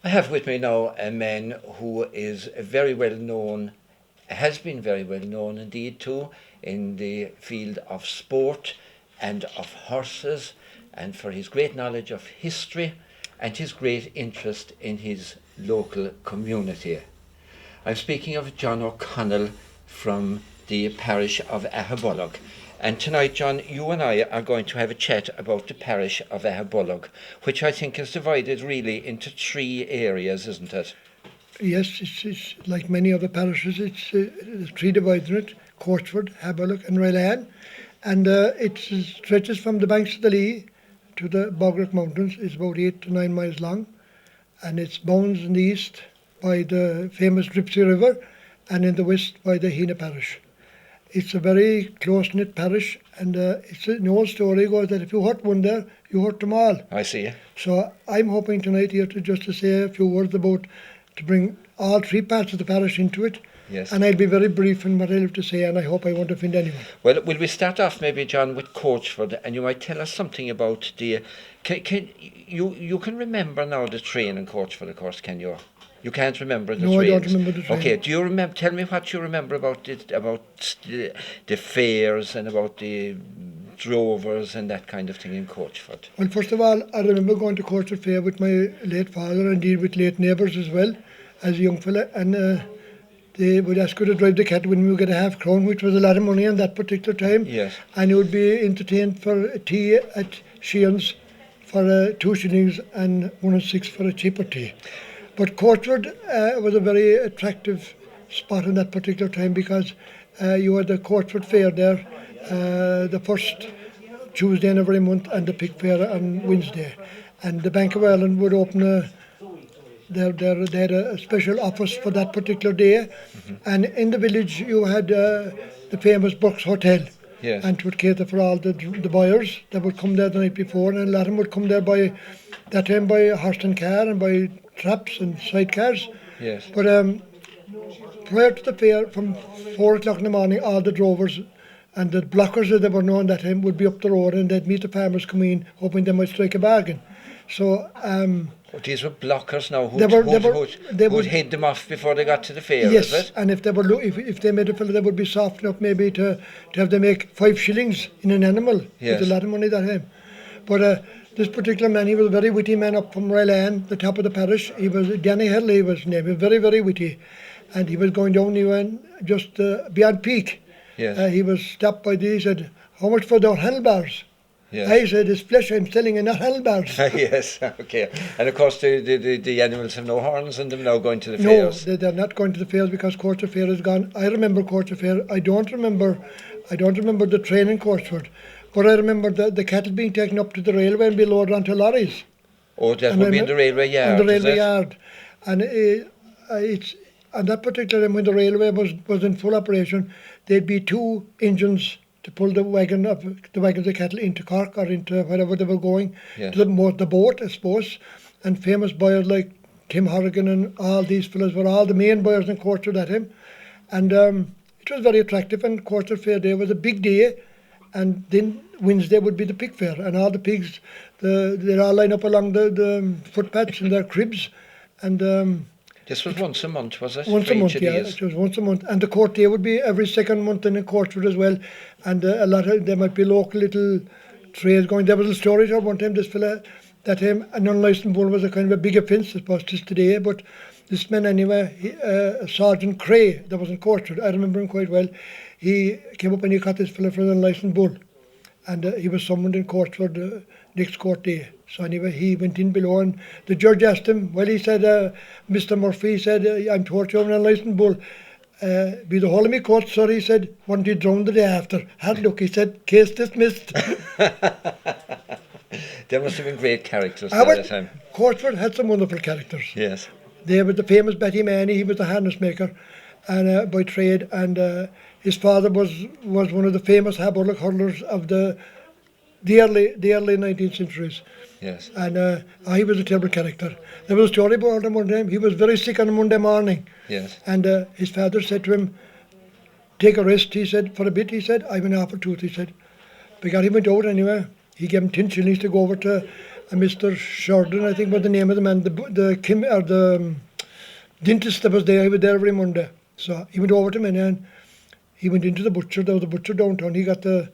I have with me now a man who is very well known, has been very well known indeed too, in the field of sport and of horses, and for his great knowledge of history and his great interest in his local community. I'm speaking of John O'Connell from the parish of Ahabollock. And tonight, John, you and I are going to have a chat about the parish of Ahabollock, which I think is divided really into three areas, isn't it? Yes, it's like many other parishes. There's three divides in it: Courtwood, Ahabollock and Ryland. And it stretches from the banks of the Lee to the Boglock Mountains. It's about 8 to 9 miles long. And it's bounded in the east by the famous Dripsey River and in the west by the Hena parish. It's a very close-knit parish, and it's an old story goes that if you hurt one there, you hurt them all. I see. So I'm hoping tonight here to say a few words about to bring all three parts of the parish into it. Yes. And I'll be very brief in what I have to say, and I hope I won't offend anyone. Well, will we start off maybe, John, with Courtwood, and you might tell us something about the... You can remember now the train in Courtwood, of course, can you? You can't remember the trains? No, I don't remember the train. Okay, do you remember? Tell me what you remember about the fairs and about the drovers and that kind of thing in Courtwood. Well, first of all, I remember going to Courtwood Fair with my late father, and indeed with late neighbours as well, as a young fella, and they would ask you to drive the cattle when we get a half crown, which was a lot of money on that particular time. Yes. And you would be entertained for tea at Sheehan's for 2 shillings and 1 and 6 for a cheaper tea. But Courtwood was a very attractive spot in that particular time because you had the Courtwood Fair there the first Tuesday in every month and the Pig Fair on Wednesday. And the Bank of Ireland would open they had a special office for that particular day. Mm-hmm. And in the village you had the famous Bucks Hotel. Yes. And it would cater for all the buyers that would come there the night before, and a lot of them would come there by horse and car and by traps and sidecars. Yes. But prior to the fair, from 4 o'clock in the morning, all the drovers and the blockers that were known that time would be up the road, and they'd meet the farmers coming in, hoping they might strike a bargain. So these were blockers now who would head them off before they got to the fair, yes, is it? And if they were if they made a fella, they would be soft enough maybe to have them make 5 shillings in an animal. Yes. It's a lot of money that time. But this particular man, he was a very witty man up from Ryland, the top of the parish. He was Danny Hurley was his name. He was very, very witty. And he was going down, he went just beyond Peak. Yes. He was stopped by he said, "How much for their handlebars?" Yes. I said, "It's flesh I'm selling and not handlebars." Yes, okay. And of course the animals have no horns in them now going to the No, fairs. they're not going to the fairs because Courtwood Fair is gone. I remember Courtwood Fair. I don't remember the train in Courtwood, but I remember the cattle being taken up to the railway and be loaded onto lorries. Oh, that would be in the railway yard. In the railway yard. And it's on that particular time when the railway was in full operation, there'd be 2 engines to pull the wagons of cattle into Cork or into wherever they were going. Yes. The boat, I suppose. And famous buyers like Tim Horrigan and all these fellows were all the main buyers in Courtwood at him. And it was very attractive, and Courtwood Fair Day was a big day. And then Wednesday would be the pig fair, and all the pigs, they're all lined up along the footpaths in their cribs. And this was once a month, was it? Once a month, yeah. It was once a month. And the court day would be every second month in Courtwood as well. And there might be local little trades going. There was a story here one time, this fella, that an unlicensed bull was a kind of a big offence, I suppose, just today. But this man anyway, Sergeant Cray, that was in Courtwood, I remember him quite well. He came up and he caught this fella for an unlicensed bull. And he was summoned in Courtwood next court day. So anyway, he went in below, and the judge asked him, well, he said, Mr. Murphy said, I'm told you have an unlicensed bull. Be the whole of me court, sir, he said, weren't you drowned the day after? Hard luck, he said, case dismissed. There must have been great characters at that time. Courtwood had some wonderful characters. Yes. There was the famous Betty Manny, he was the harness maker and by trade, and his father was one of the famous Ahabollock hurlers of the early 19th centuries. Yes. And he was a terrible character. There was a story about him one time. He was very sick on a Monday morning. Yes. And his father said to him, take a rest, he said, for a bit, he said, I've an awful tooth, he said. Because he went out anyway. He gave him 10 shillings to go over to and Mr. Sheridan, I think was the name of the man, the dentist that was there. He was there every Monday. So he went over to me and he went into the butcher. There was a butcher downtown. He got a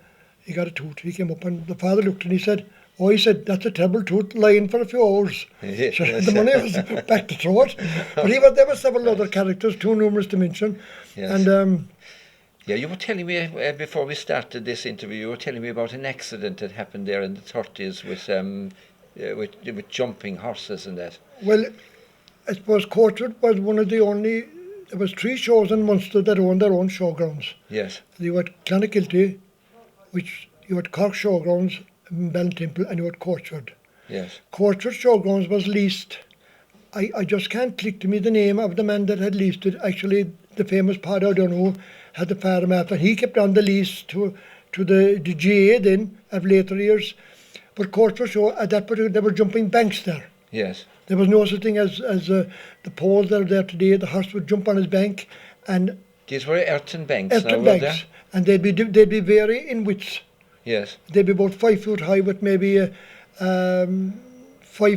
tooth. He came up and the father looked and he said, that's a terrible tooth lying for a few hours. Yes. So the money was back to throw it. But there were several other characters, too numerous to mention. Yes. And yeah, you were telling me before we started this interview, you were telling me about an accident that happened there in the 30s with jumping horses and that. well, I suppose Courtwood was one of the only. There was 3 shows in Munster that owned their own showgrounds. Yes. You had Clonakilty, which you had Cork Showgrounds, Ballintemple, and you had Courtwood. Yes. Courtwood Showgrounds was leased. I just can't click to me the name of the man that had leased it. Actually, the famous Paddy O'Donoghue had the farm after. He kept on the lease to the GAA then of later years. But Courtwood Show, at that particular, they were jumping banks there. Yes. There was no such thing as the poles that are there today. The horse would jump on his bank, and These were earthen banks. earthen banks, and they'd be vary in widths. Yes. They'd be about 5 foot high, with maybe 5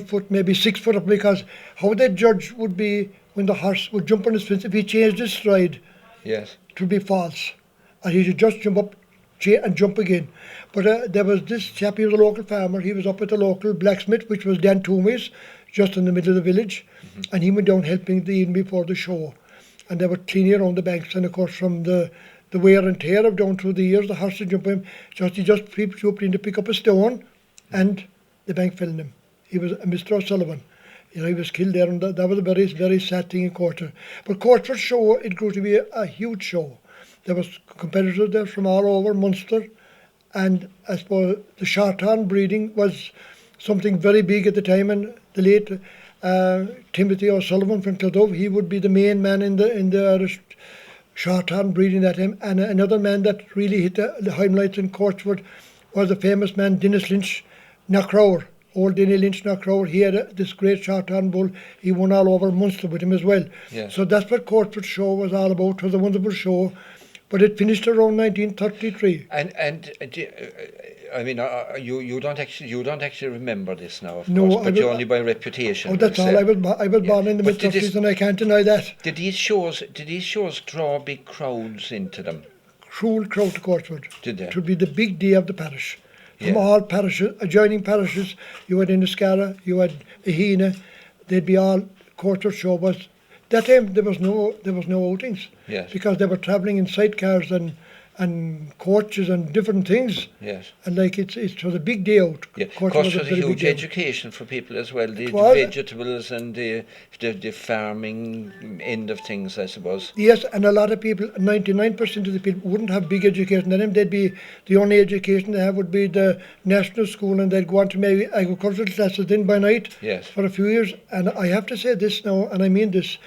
foot, maybe 6 foot up. Because how they judge would be when the horse would jump on his fence. If he changed his stride, Yes. it would be false, and he should just jump up and jump again. But there was this chap. He was a local farmer. He was up at the local blacksmith, which was Dan Toomey's, just in the middle of the village, and he went down helping the evening before the show, and they were cleaning around the banks. And of course, from the wear and tear of down through the years, the horse would jump him. He just swooped in to pick up a stone, and the bank fell on him. He was Mr. O'Sullivan. He was killed there, and that was a very, very sad thing in Courtwood. But Courtwood show, it grew to be a huge show. There was competitors there from all over Munster, and I suppose the shorthorn breeding was something very big at the time, and the late Timothy O'Sullivan from Clodove, he would be the main man in the Irish shorthorn breeding that time. And another man that really hit the highlights in Courtwood was the famous man Dennis Lynch, Knockrower, old Denny Lynch Knockrower. He had this great shorthorn bull. He won all over Munster with him as well. Yes. So that's what Courtwood show was all about. It was a wonderful show, but it finished around 1933. And I mean, you don't actually remember this now, of No, course, but you only by reputation. Oh, that's all. I was born in the But mid-30s, and I can't deny that. Did these shows draw big crowds into them? Cruel crowd to Courtwood. Did they? It would be the big day of the parish. From Yeah. all parishes, adjoining parishes, you had Inniscarra, you had Ahina, they'd be all. Courtwood show was. That time there was no outings. Yes. Because they were travelling in sidecars and coaches and different things. Yes. And like it was a big day out. Yeah. Courtwood Of course, it a was a very big huge day out. education for people as well. The was. vegetables and the farming end of things, I suppose. Yes, and a lot of people, 99% of the people wouldn't have big education. And then they'd be, the only education they have would be the national school, and they'd go on to maybe agricultural classes then by night Yes. for a few years. And I have to say this now, and I mean this,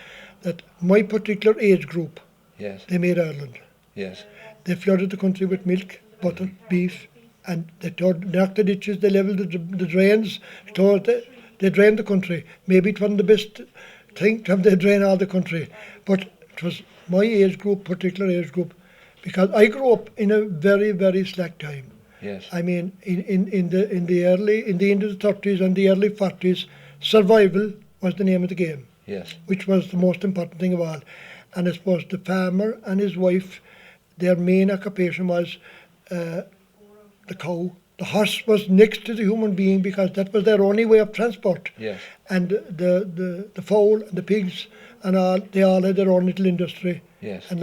that my particular age group, Yes. they made Ireland. Yes. They flooded the country with milk, butter, beef, and they knocked the ditches, they levelled the drains, they drained the country. Maybe it wasn't the best thing to have they drain all the country, but it was my age group, particular age group, because I grew up in a very, very slack time. Yes. I mean, in the end of the 30s and the early 40s, survival was the name of the game, Yes. which was the most important thing of all. And I suppose the farmer and his wife, their main occupation was the cow. The horse was next to the human being because that was their only way of transport. Yes. And the fowl and the pigs and all, they all had their own little industry. Yes. And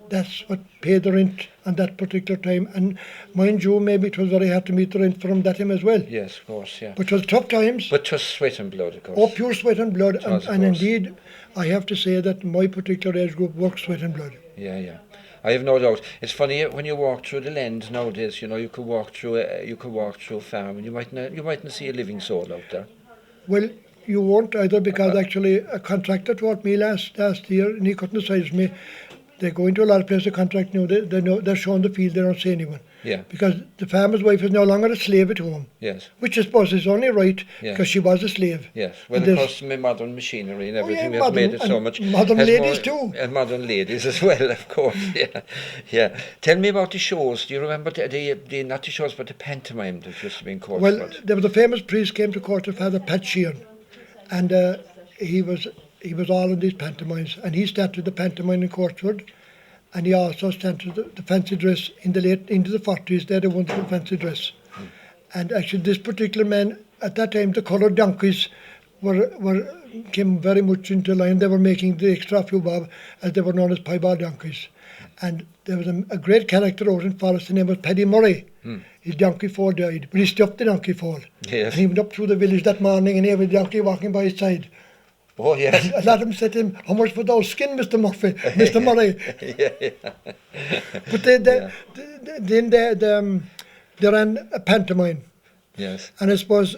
that's what paid the rent on that particular time. And mind you, maybe it was very hard to meet the rent from that time as well. Yes, of course, yeah. But it was tough times. But 'twas sweat and blood, of course. Oh, pure sweat and blood. It was, of And course. indeed, I have to say that my particular age group worked sweat and blood. Yeah, yeah. I have no doubt. It's funny when you walk through the land nowadays. You know, you could walk through a farm, and you mightn't see a living soul out there. Well, you won't either, because actually a contractor told me last year, and he couldn't advise me, they go into a lot of places of contract now. They know they're showing the field. They don't see anyone. Yeah. Because the farmer's wife is no longer a slave at home. Yes. Which I suppose is only right Yeah. because she was a slave. Yes. Well, And of there's- course, my modern machinery and everything yeah, has made it modern- so and much. modern has ladies too. And modern ladies as well, of course. Yeah. Yeah. Tell me about the shows. Do you remember the not the shows, but the pantomime that used to be in Courtwood? Well, there was a famous priest came to court, Father Pat Sheehan, and he was all in these pantomimes, and he started the pantomime in Courtwood, and he also started the fancy dress in the late into the 40s. They had a wonderful fancy dress, and actually this particular man at that time, the coloured donkeys were came very much into line. They were making the extra few bob, as they were known as piebald donkeys. And there was a great character out in Forest, his name was Paddy Murray. His donkey fall died, but he stuffed the donkey fall. Yes. And he went up through the village that morning and he had a donkey walking by his side. Oh, yes. A lot of them said to him, "How much for those skin, Mr. Murphy, Mr. Murray?" Yeah. But then they ran a pantomime. Yes. And I suppose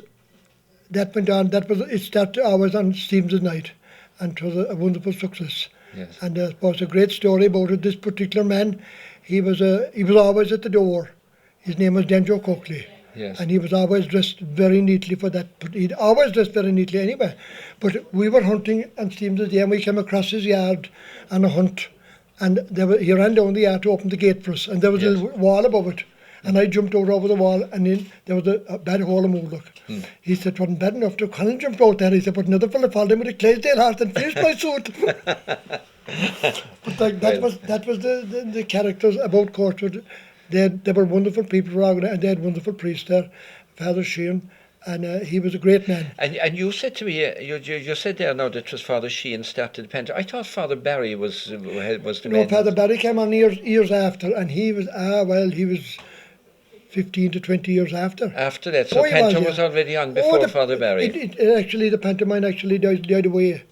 that went on, it started always on Stevens' night, and it was a wonderful success. Yes. And I suppose a great story about it, this particular man, he was always at the door. His name was Denjo Coakley. Yes. And he was always dressed very neatly for that. But he'd always dressed very neatly anyway. But we were hunting on Stevens' Day and we came across his yard on a hunt. And he ran down the yard to open the gate for us. And there was a little wall above it. And I jumped out over the wall and in there was a bad hole in Moorlock. He said, "It wasn't bad enough to Connell jumped out there." He said, "But another fella followed him with a Clydesdale horse and finished my suit." But that was the characters about Courtwood. They were wonderful people, and they had wonderful priests there, Father Sheehan, and he was a great man. And you said to me, you said there now that it was Father Sheehan started the pantomime. I thought Father Barry was the No, man. Father Barry came on years after, and he was 15 to 20 years after. After that, so he pantomime was, was already on before Father Barry. The pantomime actually died away.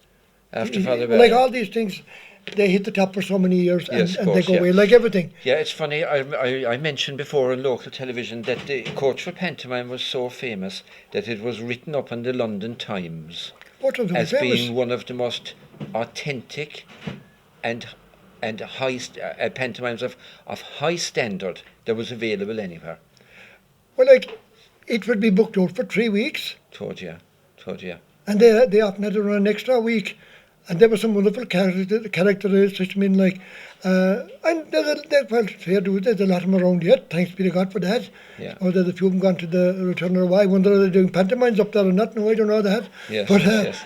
After Father Barry. Like all these things, they hit the top for so many years Yes, and of they course, go yeah. away, like everything. Yeah, it's funny. I mentioned before on local television that the Courtwood pantomime was so famous that it was written up in the London Times What was as famous? being one of the most authentic and high pantomimes of high standard that was available anywhere. Well, like, it would be booked out for 3 weeks, Told you. and they often had to run an extra week. And there were some wonderful characters, such men like, and there's a lot of them around yet, thanks be to God for that. Yeah. Or there's a few of them gone to the Return of the Y. I wonder if they're doing pantomimes up there or not. No, I don't know that. Yes, But yes.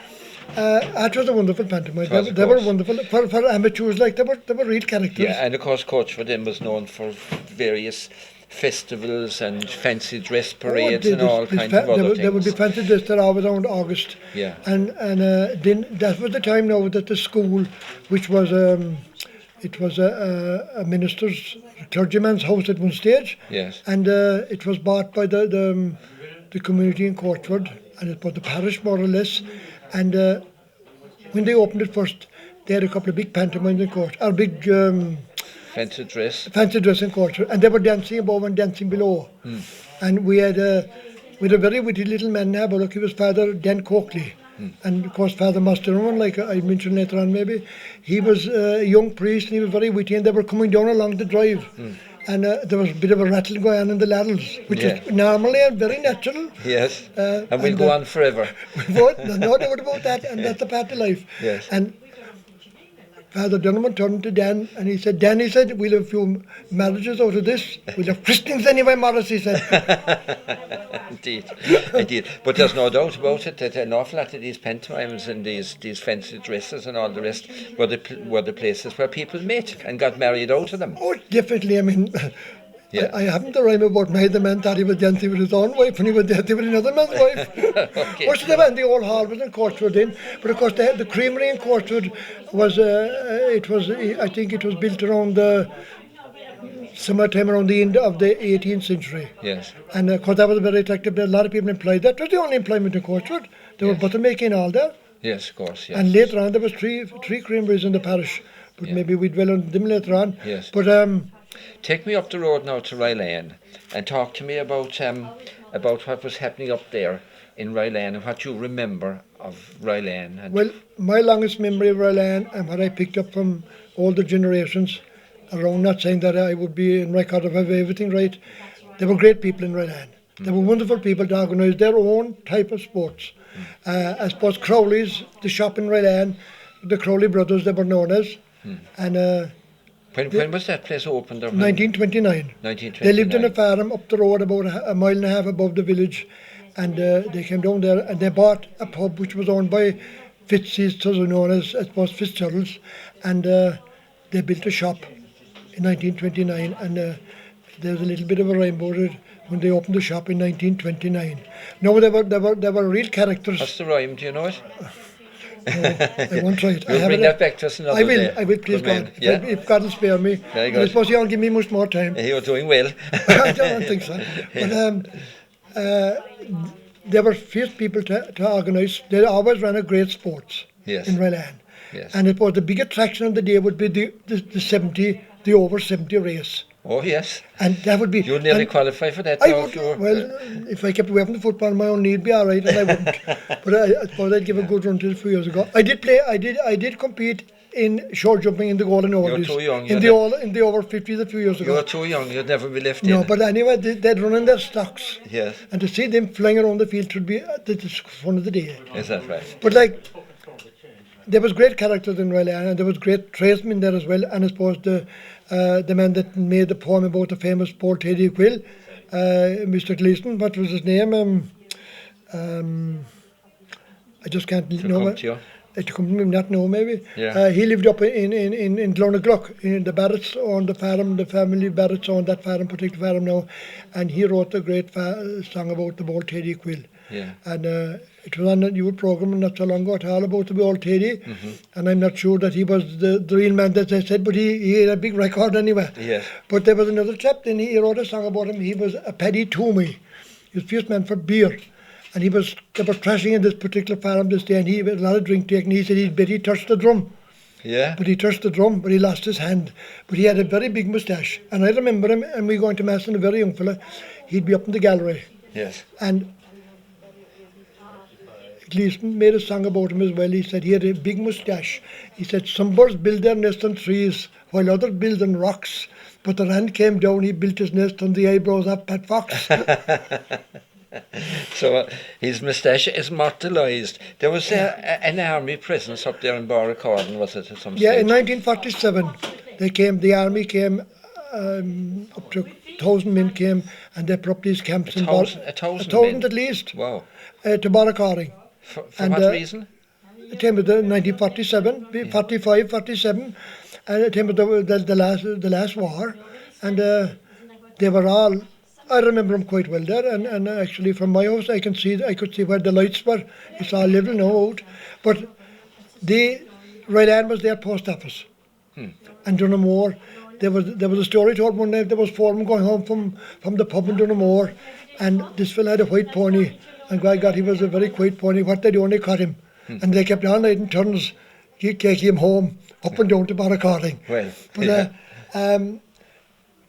it was a wonderful pantomime. It was, of They were course. wonderful for amateurs. Like they were real characters. Yeah, and of course Courtwood then was known for various festivals and fancy dress parades and all kinds of other things. There would be fancy dress there always around August. Yeah. And then that was the time now that the school, which was it was a minister's, a clergyman's house at one stage. Yes. And it was bought by the community in Courtwood, and it was the parish more or less. And when they opened it first, they had a couple of big pantomimes in Court, or big Fancy dress. fancy dress in Courtwood, and they were dancing above and dancing below. And we had a very witty little man now, but look, he was Father Dan Coakley. And of course Father Masteron, like I mentioned later on maybe, he was a young priest and he was very witty, and they were coming down along the drive. And there was a bit of a rattle going on in the laddles, which is normally and very natural. Yes. And we'll go on forever. No doubt about that, and that's a part of life. Yes. And Father Donovan turned to Dan and he said, "Dan," he said, "we'll have a few marriages out of this. We'll have christenings anyway, Morris," he said. Indeed. But there's no doubt about it that an awful lot of these pantomimes and these fancy dresses and all the rest were the places where people met and got married out of them. Oh, definitely. I mean, Yeah. I haven't the rhyme about my the man thought he was dancing with his own wife and he was dancing with another man's wife. Okay. Or they went the old hall was in Courtwood in, but of course the creamery in Courtwood was I think it was built around the summertime around the end of the 18th century. Yes. And of course that was very attractive. There were a lot of people employed. That was the only employment in Courtwood. There were butter making all there. Yes, of course. Yes. And later on there was three creameries in the parish. But maybe we dwell on them later on. Yes. But Take me up the road now to Ryland and talk to me about what was happening up there in Ryland and what you remember of Ryland? And Well, my longest memory of Ryland and what I picked up from older generations around, not saying that I would be in record of having everything right, they were great people in Ryland. They were wonderful people to organise their own type of sports. I suppose Crowley's, the shop in Ryland, the Crowley brothers, they were known as. And when was that place opened? 1929. 1929. They lived in a farm up the road about a mile and a half above the village, and they came down there and they bought a pub which was owned by Fitz's, also known as, I suppose, Fitzgerald's, and they built a shop in 1929, and there was a little bit of a rhyme about it when they opened the shop in 1929. No, they were real characters. What's the rhyme? Do you know it? I won't try it. You'll bring that back to us another day. I will, please Good man. God. Yeah. If God will spare me. Very And good. I suppose you won't give me much more time. You're doing well. I don't think so. But they were fierce people to organise. They always ran a great sports Yes. in Ryland. Yes. And it was the big attraction of the day would be the over 70 race. Oh, yes. And that would be... You'll nearly and qualify for that. I now, would, if you were- well, if I kept away from the football, my own need be all right, and I wouldn't. But I suppose I'd give a good run to it a few years ago. I did compete in short jumping in the golden oldies. too young, In the over 50s a few years ago. You're too young. You'd never be left No, in. but anyway, they'd run in their stocks. Yes. And to see them flying around the field would be the fun of the day. Is that right? But like, there was great characters in Ryland, and there was great tradesmen there as well. And I suppose the man that made the poem about the famous Paul Teddy Quill, Mr. Gleason, what was his name? I just can't know it. To come to me, not know maybe. Yeah. He lived up in Glonaglock, in the Barretts owned the farm, the family Barretts owned that farm, particular farm now, and he wrote a great song about the old Teddy Quill. Yeah. And it was on the new programme not so long ago at all about the old Teddy, and I'm not sure that he was the real man that they said, but he had a big record anyway. Yes. But there was another chap, then he wrote a song about him. He was a Paddy Toomey. He was first man for beer. And they were trashing in this particular farm this day, and he had a lot of drink taken. He said he'd bet he touched the drum. Yeah. But he touched the drum, but he lost his hand. But he had a very big moustache. And I remember him, and we going to Mass, and a very young fella, he'd be up in the gallery. Yes. And Gleason made a song about him as well. He said he had a big moustache. He said, some birds build their nest on trees, while others build on rocks. But the hand came down, he built his nest on the eyebrows of Pat Fox. So his moustache is mortalised. There was an army presence up there in Barracarden, was it, at some Yeah, stage? in 1947, the army came, up to 1,000 men came, and they put up these camps in A thousand men? at least, Wow. to Barracarden. For And, what reason? It came with the 1947, 45, 47, and it came with the last war, and they were all. I remember them quite well there, and actually from my house I could see where the lights were. It's all level now out, but Ryland was their post office, and Dunamore. There was a story told one night. There was four of them going home from the pub in Dunamore, and this fellow had a white pony, and by God, he was a very quiet pony. What they do, they caught him, and they kept all night in turns, taking him home up and down to Barracarden. Well, But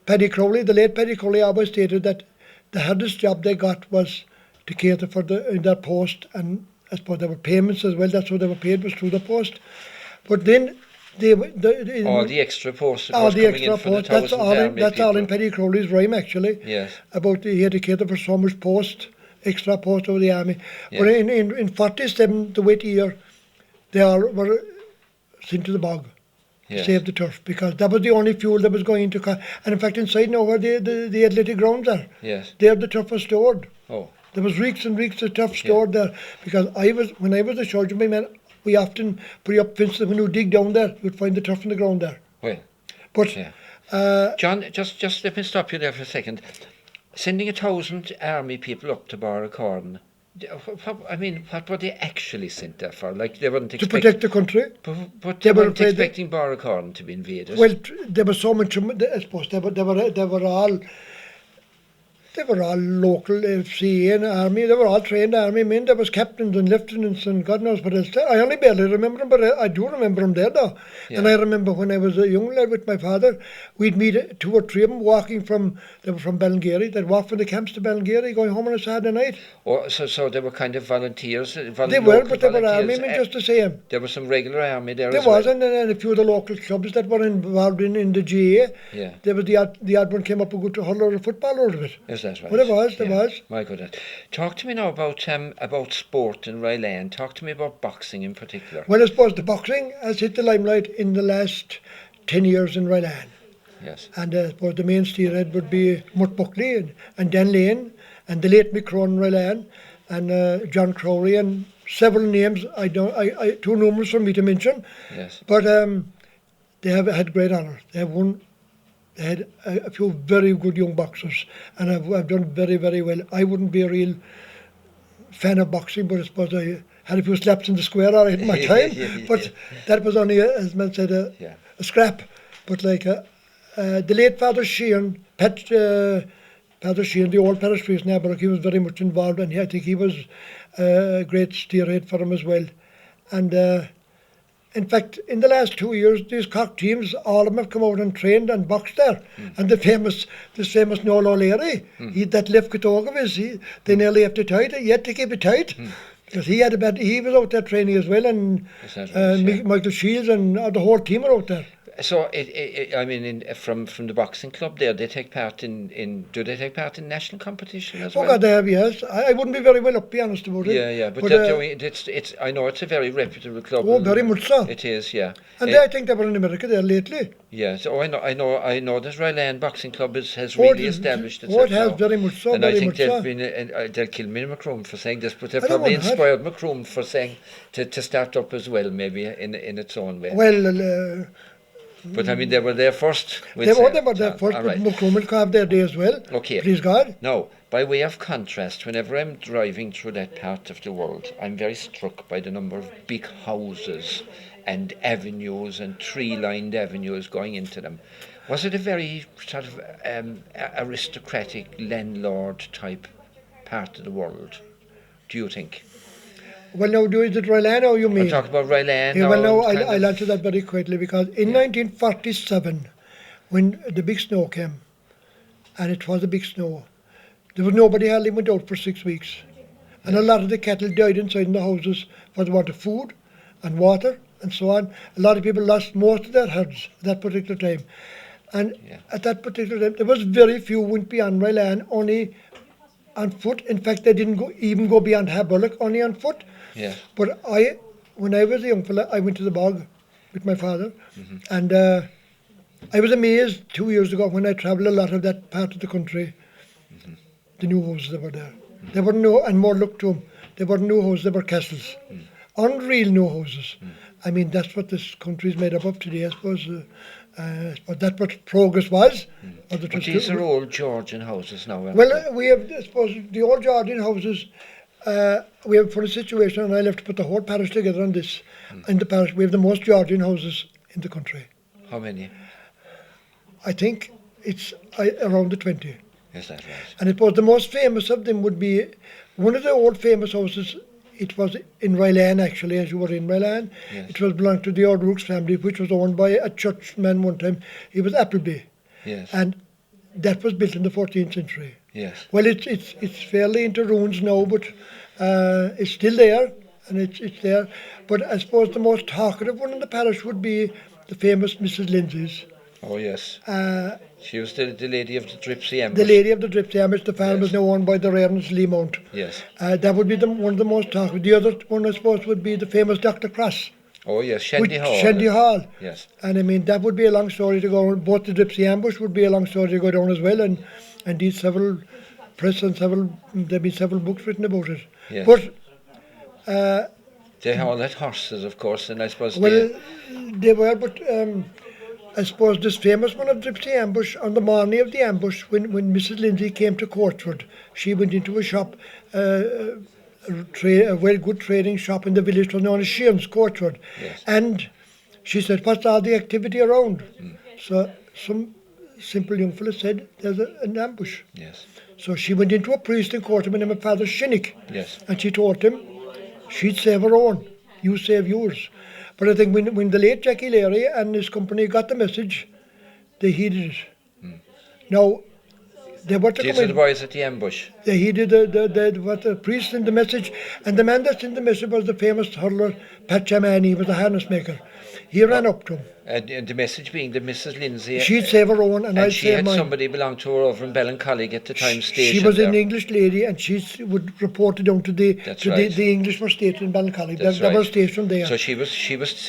Paddy Crowley, the late Paddy Crowley, always stated that the hardest job they got was to cater for in their post, and I suppose there were payments as well. That's how they were paid, was through the post. But then all the extra posts. All the extra post. That's all in Paddy Crowley's rhyme actually. Yes. About he had to cater for so much post, extra post over the army. Yes. But in 47, the wet year, they all were sent to the bog. Yes. Save the turf, because that was the only fuel that was going into and in fact inside now where the athletic grounds are, Yes. there the turf was stored. Oh. There was reeks and reeks of turf stored there, because when I was a soldier, my man, we often put up fences. When you dig down there, you'd find the turf in the ground there. Well. But Yeah. John, just let me stop you there for a second. Sending 1,000 army people up to Barracarden, what were they actually sent there for? Like they weren't to protect the country. But they weren't expecting Barracarden to be invaded. Well, there was so much. I suppose they were all. They were all local FCA and army. They were all trained army men. There was captains and lieutenants and God knows what else. I only barely remember them, but I do remember them there though. Yeah. And I remember when I was a young lad with my father, we'd meet 2 or 3 of them walking they were from Ballingeary. They'd walk from the camps to Ballingeary, going home on a Saturday night. Oh, so they were kind of volunteers? They were, but they were army men just the same. There was some regular army there There as well? was, and a few of the local clubs that were involved in the GAA. Yeah. There was the odd one came up a good hurler or a football out of it. Is that right? Well, there was. My goodness. Talk to me now about sport in Ryland. Talk to me about boxing in particular. Well, I suppose the boxing has hit the limelight in the last 10 years in Ryland. Yes. And I suppose the main steerhead would be Mutt Buckley and Dan Lane and the late Mick Crone in Ryland and John Crowley and several names I too numerous for me to mention. Yes. But they have had great honour. They had a few very good young boxers, and I've done very, very well. I wouldn't be a real fan of boxing, but I suppose I had a few slaps in the square all right in my time. But that was only, as man said, a scrap. But like the late Father Sheehan, Father Sheehan, the old parish priest in Aberlock, he was very much involved, and I think he was a great steerhead for him as well. And in fact, in the last 2 years, these Cork teams, all of them have come out and trained and boxed there. And this famous Noel O'Leary, that left Catog of his, they nearly have to tie it, yet to keep it tight. Because he was out there training as well, and Michael Shields and the whole team were out there. So, I mean, from the boxing club there, they take part do they take part in national competition as well? Oh God, they have, yes. I wouldn't be very well up, to be honest about it. Yeah, but it's I know it's a very reputable club. Oh, very much so. It is, yeah. And I think they were in America there lately. Yeah, so I know that Ryland Boxing Club has really established itself. Oh, it has now. Very much so. And very I think much they've so. been they'll kill me Macroom for saying this, but they've probably inspired Macroom for saying to start up as well, maybe in its own way. Well. But I mean, they were there first. They were there first, but Macroom will have their day as well. Okay. Please God. Now, by way of contrast, whenever I'm driving through that part of the world, I'm very struck by the number of big houses and avenues and tree-lined avenues going into them. Was it a very sort of aristocratic landlord type part of the world, do you think? Well, now, is it Ryland or you mean? I'm talking about Ryland. Yeah, well, no, I'll answer that very quickly because in 1947, when the big snow came, and it was a big snow, there was nobody hardly went out for 6 weeks. And a lot of the cattle died inside in the houses for the want of food and water and so on. A lot of people lost most of their herds at that particular time. And at that particular time, there was very few went beyond Ryland, only on foot. In fact, they didn't even go beyond Haberlock, only on foot. Yeah. But when I was a young fella, I went to the bog with my father, and I was amazed 2 years ago when I travelled a lot of that part of the country, the new houses that were there. They were and more look to them, they were new houses, they were castles. Unreal new houses. I mean, that's what this country is made up of today, I suppose. But that's what progress was. But these are old Georgian houses now. Well, we have, I suppose, the old Georgian houses. We have put a situation, and I have to put the whole parish together on this. In the parish, we have the most Georgian houses in the country. How many? I think it's around the 20. Is that right? And it was the most famous of them would be one of the old famous houses. It was in Ryland, actually, as you were in Ryland. Yes. It was belonged to the old Rooks family, which was owned by a churchman one time. He was Appleby. Yes. And that was built in the 14th century. Yes. Well, it's fairly into ruins now, but it's still there, and it's there. But I suppose the most talkative one in the parish would be the famous Mrs. Lindsay's. Oh, yes. She was the lady of the Dripsy Ambush. The lady of the Dripsy Ambush. The farm is now owned by the Aerons Lee Mount. Yes. That would be one of the most talkative. The other one, I suppose, would be the famous Dr. Cross. Oh, yes, Shandy Hall. Shandy Hall. Yes. And I mean, that would be a long story to go on. Both the Dripsy Ambush would be a long story to go down as well, and indeed several press and there have been several books written about it. Yes. But they all had horses, of course, and I suppose they were, but I suppose this famous one of Dripsy Ambush, on the morning of the ambush, when Mrs. Lindsay came to Courtwood, she went into a shop, a very good trading shop in the village, was known as Sheehan's, Courtwood. Yes. And she said, what's all the activity around? So some simple young fella said, there's an ambush. Yes. So she went into a priest in Court with named Father Shinnick. Yes. And she told him she'd save her own, you save yours. But I think when the late Jackie Leary and his company got the message, they heeded it. Now, they were to These come are in. the boys at the ambush. They heeded what the priest sent the message, and the man that sent the message was the famous hurler Pat Chamani. He was a harness maker. He ran up to him. And the message being that Mrs. Lindsay... She'd save her own, and I'd she save had mine. somebody belonged to her over in Ballincollig at the time stationed She was there. an English lady, and she would report it down to the the English were stationed in Ballincollig. They were stationed there. So she was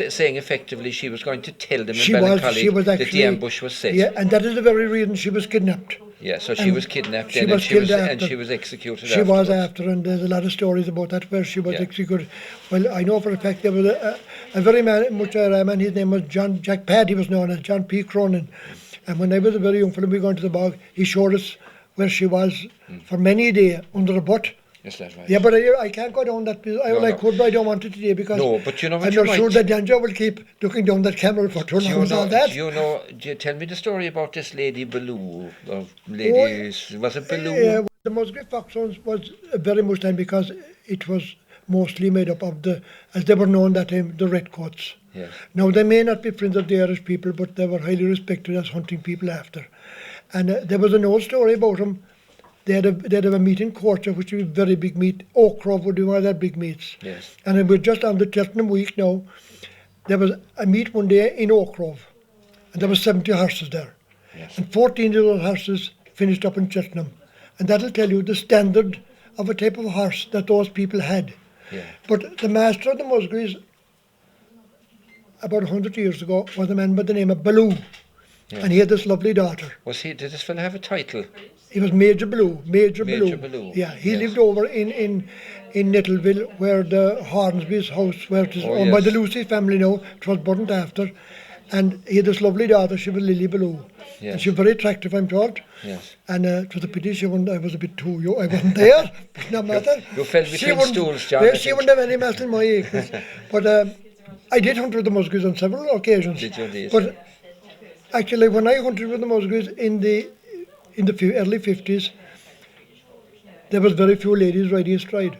saying effectively she was going to tell them in She Ballincollig was that actually, the ambush was set. Yeah, and that is the very reason she was kidnapped. Yeah, so she was kidnapped she then, was killed after. and she was executed She was afterwards. after, and there's a lot of stories about that where she was executed. Well, I know for a fact there was a very much a man, his name was Jack Pad, he was known as John P. Cronin. And when I was a very young fellow, we were going to the bog, he showed us where she was for many a day under a butt. Yes, that's right. Yeah, but I can't go down that. I could, but I don't want it today because but you know what I'm not sure that Danja will keep looking down that camel for too long. Do you tell me the story about this lady Baloo? Was it Baloo? Yeah, the Musgrave Foxhounds was very much time because it was mostly made up of as they were known that time, the Redcoats. Yes. Now, they may not be friends of the Irish people, but they were highly respected as hunting people after. And there was an old story about them. They'd have a meet in Courtwood, which would be a very big meet. Oak Grove would be one of their big meets. Yes. And we're just on the Cheltenham week now. There was a meet one day in Oak Grove, and there were 70 horses there. Yes. And 14 of those horses finished up in Cheltenham. And that'll tell you the standard of a type of horse that those people had. Yeah. But the master of the Musgraves, about 100 years ago, was a man by the name of Baloo. Yeah. And he had this lovely daughter. Did this fellow have a title? He was Major Baloo. Major Baloo. Yeah, he lived over in Nettleville, where the Hornsby's house, where it is owned by the Lucy family now, it was burnt after. And he had this lovely daughter, she was Lily Baloo. Yes. And she was very attractive, I'm told. Yes. And it was a pity I was a bit too young. I wasn't there, but no matter. You fell between stools, John. She wouldn't have any mess in my acres. But I did hunt with the Musgraves on several occasions. Did you indeed? But actually, when I hunted with the Musgraves in the early 50s, there was very few ladies riding astride.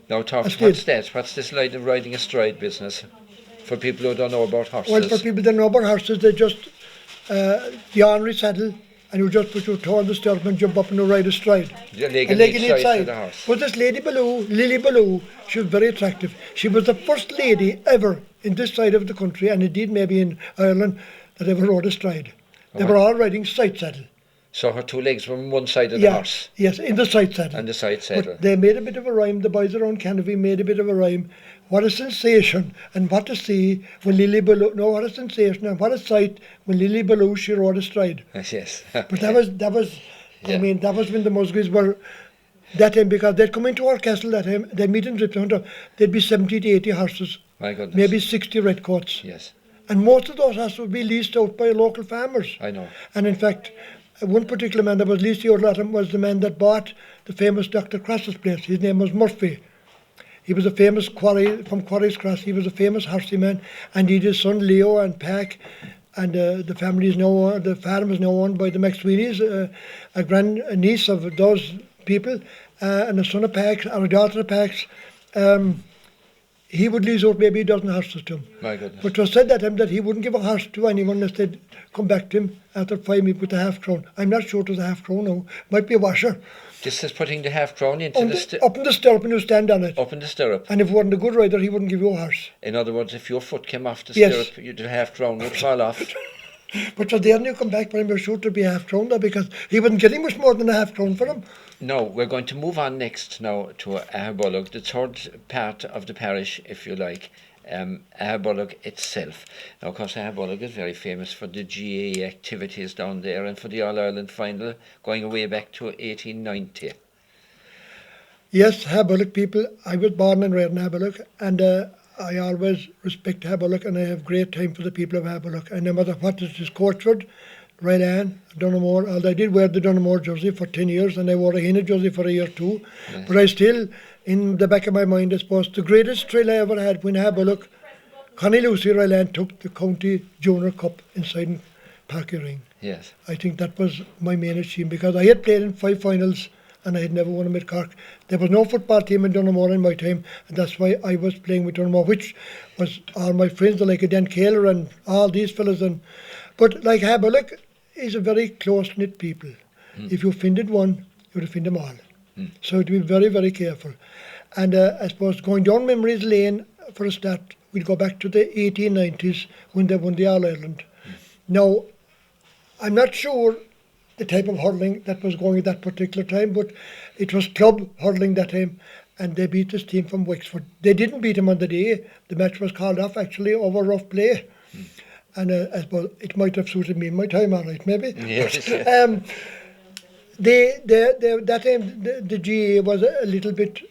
Now, what's this riding astride business? For people who don't know about horses. Well, for people that know about horses, they just the ornery saddle, and you just put your toe on the stirrup and jump up and you ride astride. A leg in each side of the horse. But this lady Baloo, Lily Baloo, she was very attractive. She was the first lady ever in this side of the country, and indeed maybe in Ireland, that ever rode astride. They were all riding side saddle. So her two legs were on one side of the horse? Yes, in the side saddle. And the side saddle. But they made a bit of a rhyme, the boys around Canterbury made a bit of a rhyme. What a sensation and what a see when Lily Baloo, no, what a sensation and what a sight when Lily Baloo, she rode astride. Yes. But that was I mean, that was when the Musgraves were that time, because they'd come into our castle that time, they'd meet in Ripton, there'd be 70 to 80 horses. My goodness. Maybe 60 redcoats. Yes. And most of those horses would be leased out by local farmers. I know. And in fact, one particular man that was leased out of them was the man that bought the famous Dr. Cross's place. His name was Murphy. He was a famous quarry from Quarry's Cross. He was a famous horsey man, and he had his son Leo and Pack, and the family is now the farm is now owned by the McSweeneys, a grand niece of those people, and a son of Pack's or a daughter of Pack's. He would lease out maybe a dozen horses to him. My goodness. But it was said that him that he wouldn't give a horse to anyone unless they'd come back to him after 5 minutes with a half crown. I'm not sure it was a half crown now. Might be a washer. This is putting the half crown into up in the stirrup and you stand on it. Up in the stirrup. And if you weren't a good rider, he wouldn't give you a horse. In other words, if your foot came off the stirrup, the half crown would fall off. But so there, and you come back, but I'm sure to be a half crown there, because he wasn't getting much more than a half crown for him. No, we're going to move on next now to Aherbollock, the third part of the parish, if you like, Aherbollock itself. Now, of course, Aherbollock is very famous for the GAA activities down there and for the All-Ireland final going way back to 1890. Yes, Aherbollock people. I was born and reared in Aherbollock, and I always respect Aherbollock, and I have great time for the people of Aherbollock. And no matter what it is, Courtwood, Ryland, Dunamore, although I did wear the Dunamore jersey for 10 years, and I wore a Hina jersey for a year too. Yes. But I still, in the back of my mind, I suppose, the greatest thrill I ever had when Aherbollock, Connie Lucy Ryland took the County Junior Cup inside Parky Ring. Yes. I think that was my main achievement because I had played in 5 finals and I had never won them at Cork. There was no football team in Donaghmore in my time, and that's why I was playing with Donaghmore, which was all my friends like Dan Kaler and all these fellas. But like Haberlock is a very close-knit people. If you offended one, you would offend them all. So to be very, very careful. And I suppose going down memories lane for a start, we'll go back to the 1890s when they won the All-Ireland. Now, I'm not sure the type of hurling that was going at that particular time, but it was club hurling that time, and they beat this team from Wexford. They didn't beat them on the day. The match was called off actually over rough play. And I suppose it might have suited me in my time, all right, maybe. Yes. That time the GAA was a little bit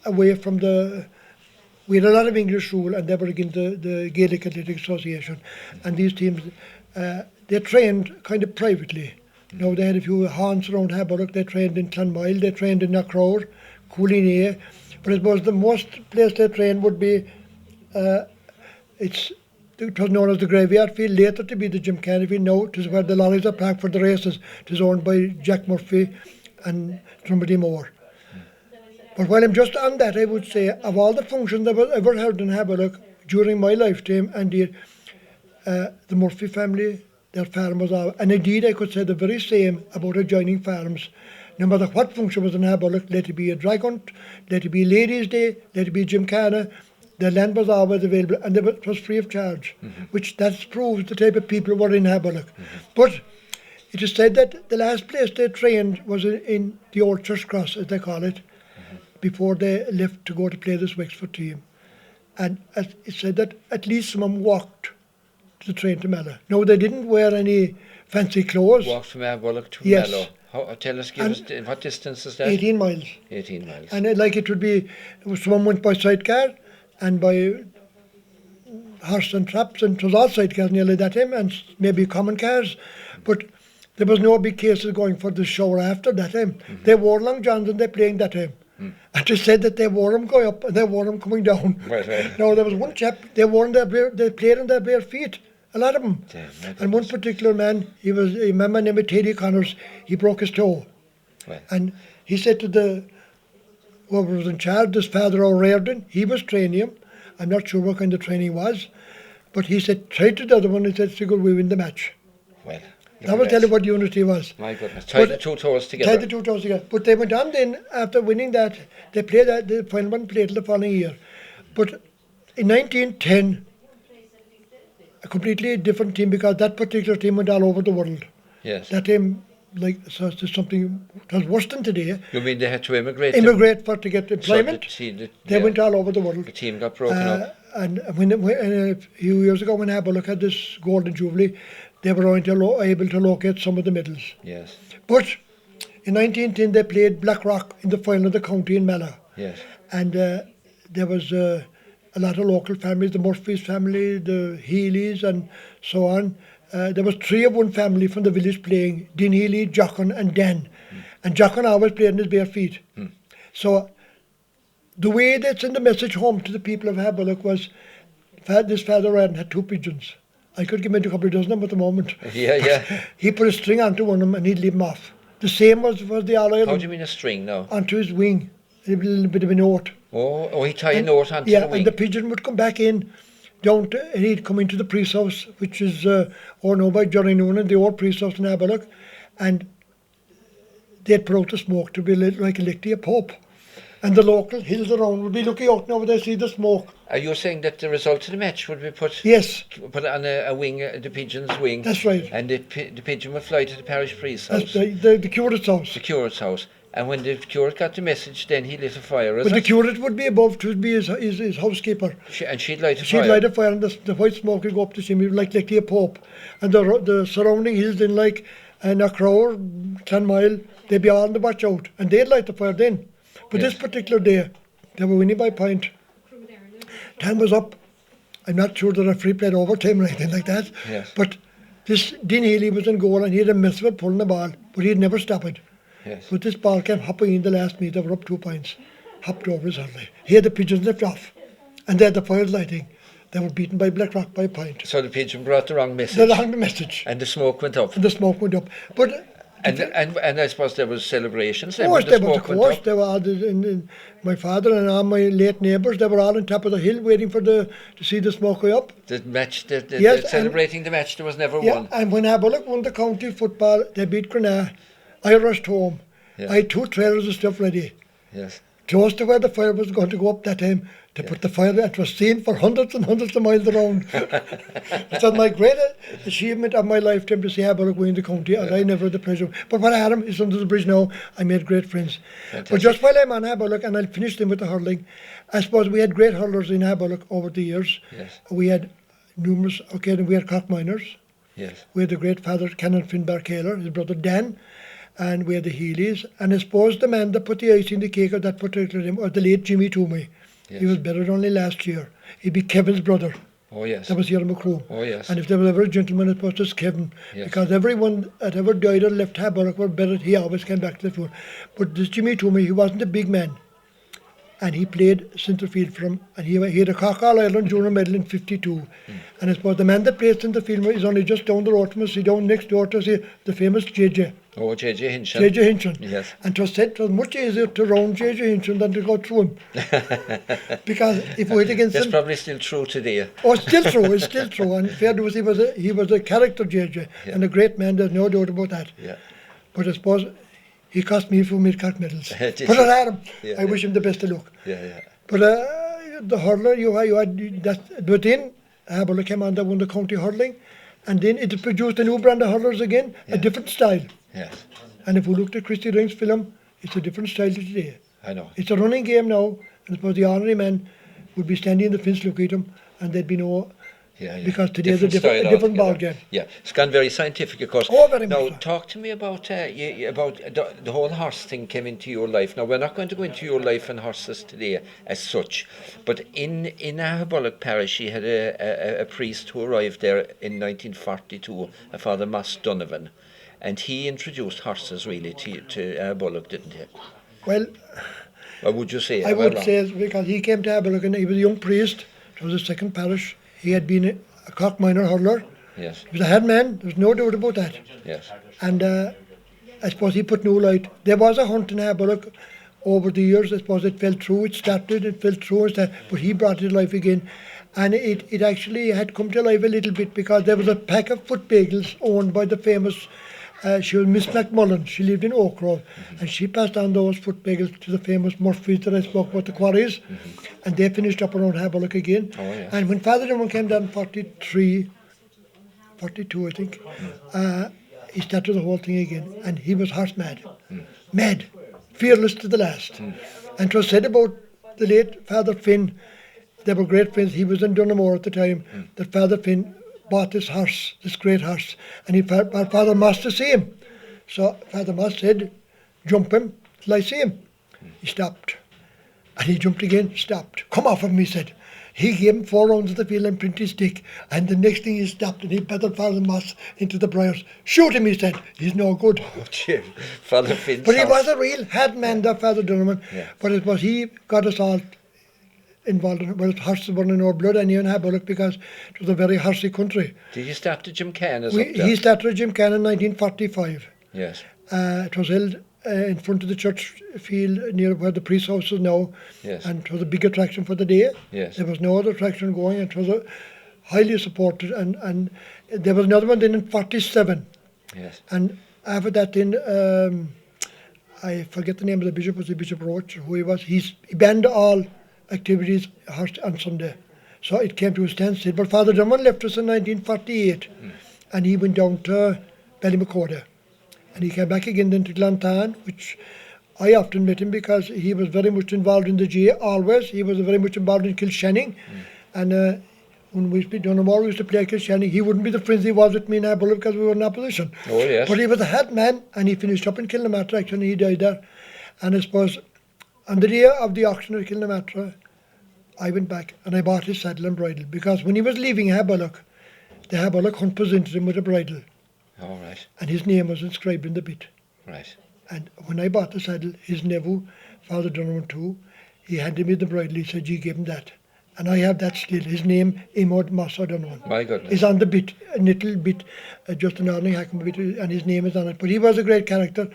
away from the. We had a lot of English rule, and they were against the Gaelic Athletic Association, and these teams they trained kind of privately. Now they had a few haunts around Haberlock. They trained in Clonmile, they trained in Knockrower, Cooleenay, but I suppose the most place they trained would be it was known as the Graveyard Field, later to be the Gymkhana Field. Now it is where the lorries are parked for the races. It is owned by Jack Murphy and somebody more. But while I'm just on that, I would say of all the functions that were ever held in Haberlock during my lifetime, and the Murphy family, their farm was out. And indeed I could say the very same about adjoining farms. No matter what function was in Haberlock, let it be a drag hunt, let it be Ladies' Day, let it be Gymkhana, the land was always available, and it was free of charge, which that proves the type of people who were in Haberlock. But it is said that the last place they trained was in the old Church Cross, as they call it, before they left to go to play this Wexford team. And it said that at least some of them walked to the train to Mallow. No, they didn't wear any fancy clothes. Walked from Haberlock to Yes. Mallow. Tell us, give us, what distance is that? 18 miles. 18 miles. And it would be, someone went by sidecar and by horse and traps, and it was all sidecars nearly that time, and maybe common cars. But there was no big cases going for the show after that time. They wore long johns and they playing that time. And they said that they wore them going up and they wore them coming down. Right. Now there was one chap, they played on their bare feet, a lot of them. And one particular man, a man named Teddy Connors, he broke his toe. Right. And he said to whoever was in charge, this Father O'Riordan, he was training him. I'm not sure what kind of training was, but he said, try to the other one, he said, so good, we win the match. Well, that will tell you what unity was. My goodness, tied the two toes together. Tied the two toes together. But they went on then, after winning that, they played that, the final one played the following year. But in 1910, a completely different team, because that particular team went all over the world. Yes. That team, so it's something that was worse than today. You mean they had to immigrate? To get employment. So they went all over the world. The team got broken up. And when a few years ago, when Haberlock had this Golden Jubilee, they were able to locate some of the medals. Yes. But in 1910, they played Blackrock in the final of the county in Mallow. Yes. And there was a lot of local families, the Murphys family, the Healys, and so on. There was 3 of one family from the village playing, Dean Healy, Jochen and Dan. And Jochen always played on his bare feet. So the way they sent the message home to the people of Haberlock was, this Father Ryan had 2 pigeons. I could give him a couple of dozen of them at the moment. Yeah. He put a string onto one of them and he'd leave them off. The same was the All-Ireland. How do you mean a string now? Onto his wing. A little bit of a note. Oh, he tied a note onto the wing. Yeah, and the pigeon would come back in, and he'd come into the priest's house, which is owned by Johnny Noonan, the old priest's house in Haberlock, and they'd put out the smoke to be like electing a pope. And the local hills around would be looking out now when they see the smoke. Are you saying that the result of the match would be put on a wing, the pigeon's wing? That's right. And the pigeon would fly to the parish priest's house? That's the curate's house. The curate's house. And when the curate got the message, then he lit a fire, But the curate would be above to be his housekeeper. And she'd light a fire? She'd light a fire and the white smoke would go up to chimney like a pope. And the surrounding hills in like Knockrower, Clonmile, they'd be all on the watch out. And they'd light the fire then. But this particular day, they were winning by point. Time was up. I'm not sure the referee played overtime or anything like that. Yes. But this Dean Healy was in goal and he had a mess of it pulling the ball, but he'd never stop it. Yes. But this ball came hopping in the last minute. They were up 2 points. Hopped over his early. He had the pigeons left off. And they had the fires lighting. They were beaten by Blackrock by a point. So the pigeon brought the wrong message. The wrong message. And the smoke went up. And the smoke went up. But And I suppose there was celebrations. Of course, there was. They were all my father and all my late neighbours. They were all on top of the hill waiting to see the smoke go up. The match, Yes, celebrating the match, there was never Yeah, one. and when Aberlock won the county football, they beat Grenagh. I rushed home. Yeah. I had 2 trailers of stuff ready. Yes. Close to where the fire was going to go up that time. To put the fire, it was seen for hundreds and hundreds of miles around. It was my great achievement of my lifetime to see Aberlock win the county, as I never had the pleasure. But when I had him, he's under the bridge now, I made great friends. Fantastic. But just while I'm on Aberlock, and I'll finish them with the hurling, I suppose we had great hurlers in Aberlock over the years. Yes. We had numerous, we had cock miners. Yes. We had the great father, Connell Finbar-Kaler, his brother Dan, and we had the Healy's. And I suppose the man that put the ice in the cake of that particular time was the late Jimmy Toomey. Yes. He was buried only last year. He'd be Kevin's brother. Oh, yes. That was Aeron McCrew. Oh, yes. And if there was ever a gentleman, it was just Kevin. Yes. Because everyone that ever died or left Aberlock were buried, he always came back to the floor. But this Jimmy Toomey, he wasn't a big man. And he played centre field for him. And he had a Cock All-Ireland junior medal in 52. And I suppose the man that plays centre field is only just down the road from us. He's down next door to us, the famous JJ. Oh, JJ Hinchin. JJ Hinchin. Yes. And it was said it was much easier to round JJ Hinchin than to go through him. Because if we went against That's him... probably still true today. Oh, it's still true. And fair dues, he was a character, JJ, and a great man, there's no doubt about that. Yeah. But I suppose he cost me a few mid-cock medals. Did But you? I had him. Yeah, I wish him the best of luck. Yeah. But the hurler, you had that. But then Aberlock came on that won the county hurling, and then it produced a new brand of hurlers again, a different style. Yes. And if we looked at Christy Ring's film, it's a different style to today. I know. It's a running game now, and I suppose the ordinary man would be standing in the fence looking at him, and there'd be no... Yeah. Because today's a style different ball altogether. game. Yeah, it's gone very scientific, of course. Oh, very now, much so. talk to me about about the whole horse thing came into your life. Now, we're not going to go into your life and horses today as such, but in Aberlock Parish, you had a priest who arrived there in 1942, a Father Moss Donovan, and he introduced horses really to Aberlock, didn't he? Well, Or would you say? I would say because he came to Aberlock and he was a young priest. It was his second parish. He had been a cock minor hurler. Yes. He was a head man. There's no doubt about that. Yes. And I suppose he put new light. There was a hunt in Aberlock over the years. I suppose it fell through. It fell through, but he brought it to life again. And it actually had come to life a little bit because there was a pack of foot bagels owned by the famous, she was Miss McMullen. She lived in Oak Grove. And she passed on those foot bagels to the famous Murphys that I spoke about, the quarries. And they finished up around Aberlock again. Oh, yes. And when Father Dimon came down in 42, I think, he started the whole thing again. And he was horse mad. Mad. Fearless to the last. And it was said about the late Father Finn, they were great friends. He was in Dunamore at the time, that Father Finn bought this horse, this great horse, and he brought Father Moss to see him. So Father Moss said, jump him till I see him. He stopped. And he jumped again, stopped. Come off of him, he said. He gave him 4 rounds of the field and pinned his stick. And the next thing he stopped and he pedalled Father Moss into the briars. Shoot him, he said. He's no good. Oh, dear. Father Finn's But he horse. was a real head man, that Father Donovan. Yeah. But it was he got us all involved in it. Well, horses were in our blood and in Aberlock because it was a very horsey country. Did you start to Jim Canna's up there? He started at Jim Cann in 1945. Yes. It was held in front of the church field near where the priest's house is now. Yes. And it was a big attraction for the day. Yes. There was no other attraction going. It was highly supported. And there was another one then in 47. Yes. And after that then, I forget the name of the bishop, was the Bishop Roach, or who he was. He banned all activities on Sunday. So it came to a standstill. But Father Drummond left us in 1948 and he went down to Ballymacorda. And he came back again then to Glantan, which I often met him because he was very much involved in the GAA, always. He was very much involved in Kilshanning. And when we used to be Dunamore, we used to play Kilshanning. He wouldn't be the friends he was with me in Aberlock because we were in opposition. Oh, yes. But he was a head man and he finished up in Kilnamatra actually, he died there. And I suppose on the day of the auction at Kilnamatra, I went back and I bought his saddle and bridle because when he was leaving Aberlock, the Aberlock hunt presented him with a bridle. All right. And his name was inscribed in the bit. Right. And when I bought the saddle, his nephew, Father Donovan too, he handed me the bridle. He said, you gave him that. And I have that still. His name, Imod Moss O'Donovan. My goodness. Is on the bit, a little bit, just an ordinary hackman bit, and his name is on it. But he was a great character.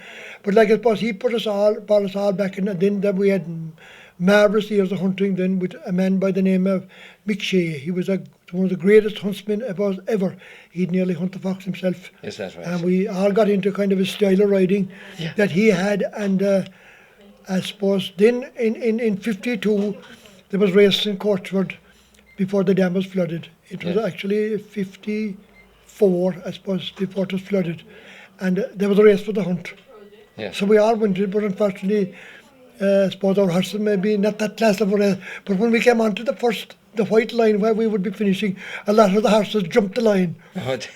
But like I suppose he brought us all back in, and then we had marvellous years of hunting then with a man by the name of Mick Shea. He was one of the greatest huntsmen ever. He'd nearly hunt the fox himself. Is that right? And we all got into kind of a style of riding that he had, and I suppose then in 52 there was races in Courtwood before the dam was flooded. It was actually 54, I suppose, before it was flooded, and there was a race for the hunt. Yeah. So we all went to it, but unfortunately, I suppose our horses maybe not that class of a race. But when we came onto the white line where we would be finishing, a lot of the horses jumped the line, and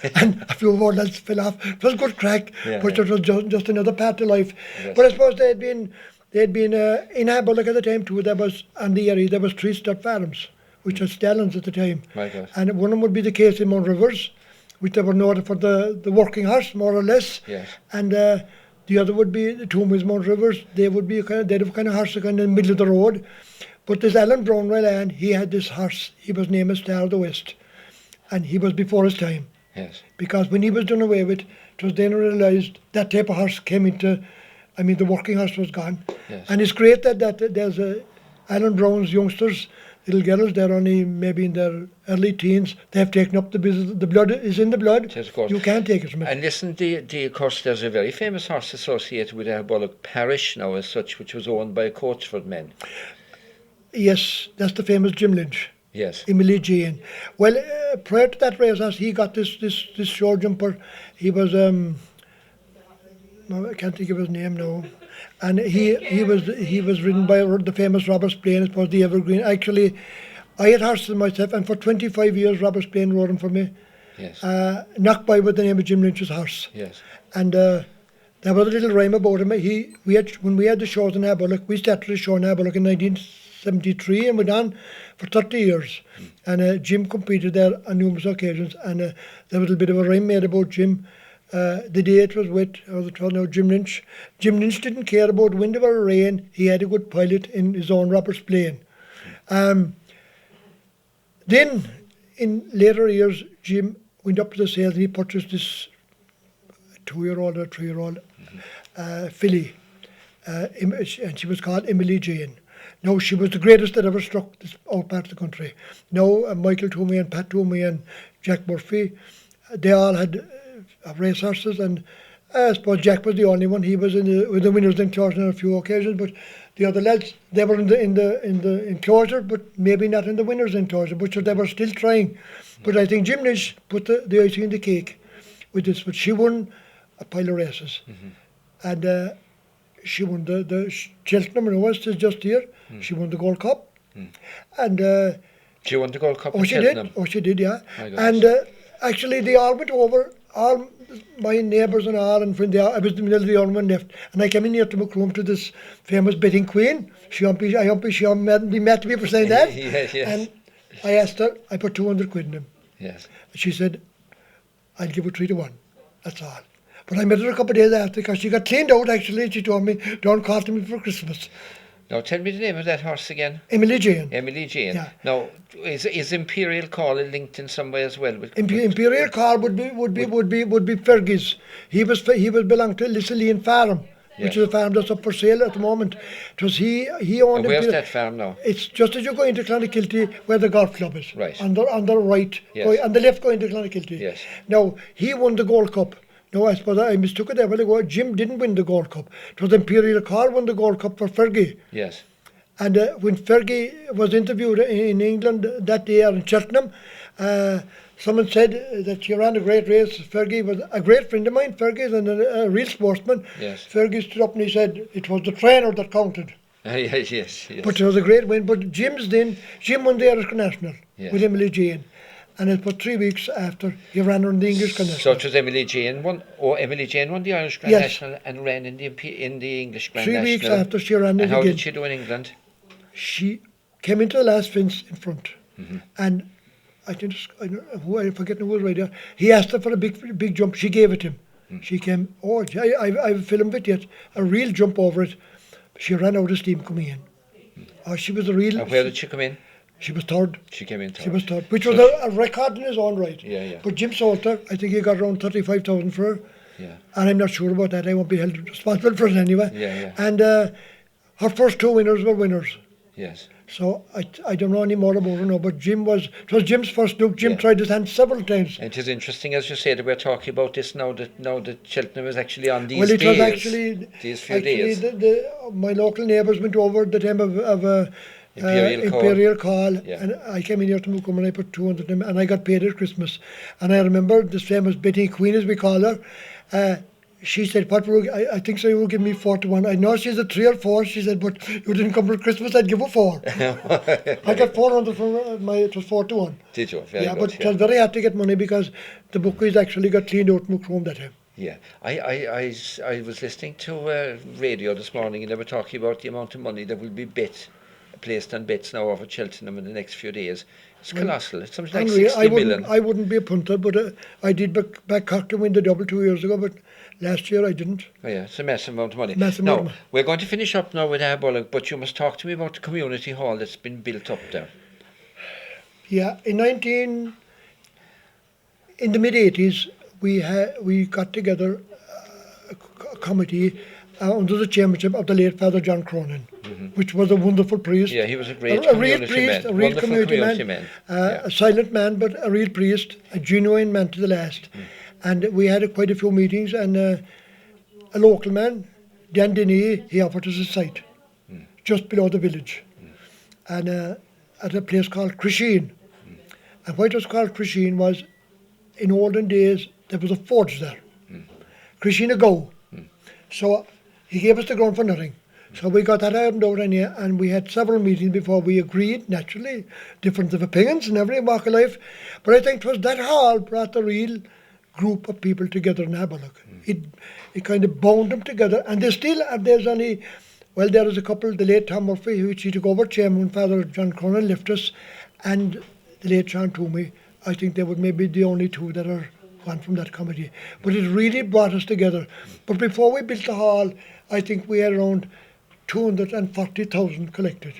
a few more lads fell off. It was a good crack, but it was just another part of life. Yes. But I suppose they'd been in Aberlock at the time too. There was on the area there was 3 stud farms, which were stallions at the time. My God. And one of them would be the case in Mount Rivers, which they were noted for the working horse more or less. Yes. And the other would be the Two Mills Mount Rivers. They would be they'd have kind of horse kind of in the middle of the road. But this Alan Brown Ryland, he had this horse. He was named as Star of the West, and he was before his time. Yes. Because when he was done away with, it was then realised that type of horse came into. I mean, the working horse was gone. Yes. And it's great that there's Alan Brown's youngsters, little girls, they're only maybe in their early teens. They have taken up the business. The blood is in the blood. Yes, of course. You can't take it from it. And listen, of course, there's a very famous horse associated with Aberlock Parish now as such, which was owned by Courtwood men. Yes, that's the famous Jim Lynch. Yes. Emily Jane. Well, prior to that race, he got this show jumper. He was I can't think of his name now, and he was ridden by the famous Robert Brien. It was the Evergreen. Actually, I had horses myself, and for 25 years Robert Brien rode him for me. Yes. Knocked by with the name of Jim Lynch's horse. Yes. And there was a little rhyme about him. When we had the shows in Aberlock, we started the show in Aberlock in 1973 and went on for 30 years. And Jim competed there on numerous occasions, and there was a bit of a rhyme made about Jim. The day it was wet, Jim Lynch. Jim Lynch didn't care about wind or rain. He had a good pilot in his own Robert's plane. Then, in later years, Jim went up to the sales and he purchased this 2-year-old or 3-year-old filly, and she was called Emily Jane. Now, she was the greatest that ever struck this out part of the country. Now, Michael Toomey and Pat Toomey and Jack Murphy, they all had race horses, and I suppose Jack was the only one. He was with the winners' enclosure on a few occasions, but the other lads, they were in the enclosure, but maybe not in the winners' enclosure, but so they were still trying. But I think Jim Lynch put the icing in the cake with this, but she won a pile of races, and she won the Cheltenham, and was just here. She won the Gold Cup, and she won the Gold Cup. Oh, she Cheltenham. did. Oh, she did, yeah. And actually, they all went over. All my neighbours and all, and friends, I was the middle of the only one left. And I came in here to Macroom to this famous betting queen. She met me for saying that. Yes. And I asked her, I put 200 quid in him. Yes. She said, I'll give her 3-1. That's all. But I met her a couple of days after because she got cleaned out actually. She told me, don't call to me for Christmas. Now tell me the name of that horse again. Emily Jane. Emily Jane. Yeah. Now is Imperial Call linked in some way as well? Imperial Call would be Fergie's. He was belonged to Lissaline Farm, which is a farm that's up for sale at the moment. It was he owned. And where's that farm now? It's just as you go into Clonakilty where the golf club is. Right. On the right. Yes. On the left going to Clonakilty. Yes. Now he won the Gold Cup. No, I suppose I mistook it there a while ago. Jim didn't win the Gold Cup. It was Imperial Call won the Gold Cup for Fergie. Yes. And when Fergie was interviewed in England that year in Cheltenham, someone said that she ran a great race. Fergie was a great friend of mine. Fergie is a real sportsman. Yes. Fergie stood up and he said it was the trainer that counted. Yes. But it was a great win. But Jim won the Irish National with Emily Jane. And it was 3 weeks after he ran on the English Grand So National. it was Emily Jane won the Irish Grand National and ran in the English Grand 3 National. weeks after she ran it and how again. did she do in England? She came into the last fence in front, and I forget who was right there. He asked her for a big jump. She gave it him. She came. Oh, I've filmed it yet. A real jump over it. She ran out of steam coming in. Oh, she was a real. And where did she come in? She was third. She came in third. She was third, which was a record in his own right. Yeah. But Jim Salter, I think he got around 35,000 for her. Yeah. And I'm not sure about that. I won't be held responsible for it anyway. Yeah. And her first 2 winners were winners. Yes. So I don't know any more about her now, but it was Jim's first look. Jim tried his hand several times. And it is interesting, as you say, that we're talking about this now that Cheltenham is actually on these Well, it days. was actually these few days. My local neighbours went over at the time of Imperial Call, and I came in here to Mukum and I put 200 in, and I got paid at Christmas. And I remember this famous Betty Queen, as we call her. She said, I think so, you will give me 4 to 1. I know she's a 3 or 4. She said, but you didn't come for Christmas, I'd give her 4. I got 400 from it was 4 to 1. Did you? Very good, but it was very hard to get money because the bookies actually got cleaned out in Macroom that time. Yeah, I was listening to radio this morning, and they were talking about the amount of money that will be placed on bets now over Cheltenham in the next few days. It's colossal. It's something like 60 million. I wouldn't be a punter, but I did back Cork to win the double 2 years ago, but last year I didn't. Oh yeah, it's a massive amount of money. Now, we're going to finish up now with Aeron, but you must talk to me about the community hall that's been built up there. Yeah, in the mid-80s, we got together a committee under the chairmanship of the late Father John Cronin, which was a wonderful priest. Yeah, he was a great community man. A real community man. A silent man, but a real priest, a genuine man to the last. And we had quite a few meetings, and a local man, Dan Denny, he offered us a site just below the village, and at a place called Crisheen. And why it was called Crisheen was, in olden days, there was a forge there. Crisheen a go. So he gave us the ground for nothing. So we got that ironed out in here, and we had several meetings before we agreed, naturally, difference of opinions in every walk of life. But I think it was that hall brought the real group of people together in Aberloch. It kind of bound them together, and there is a couple, the late Tom Murphy, which he took over chairman when Father John Cronin left us, and the late Sean Toomey. I think they would maybe the only two that are gone from that committee. But it really brought us together. But before we built the hall, I think we had around 240,000 collected.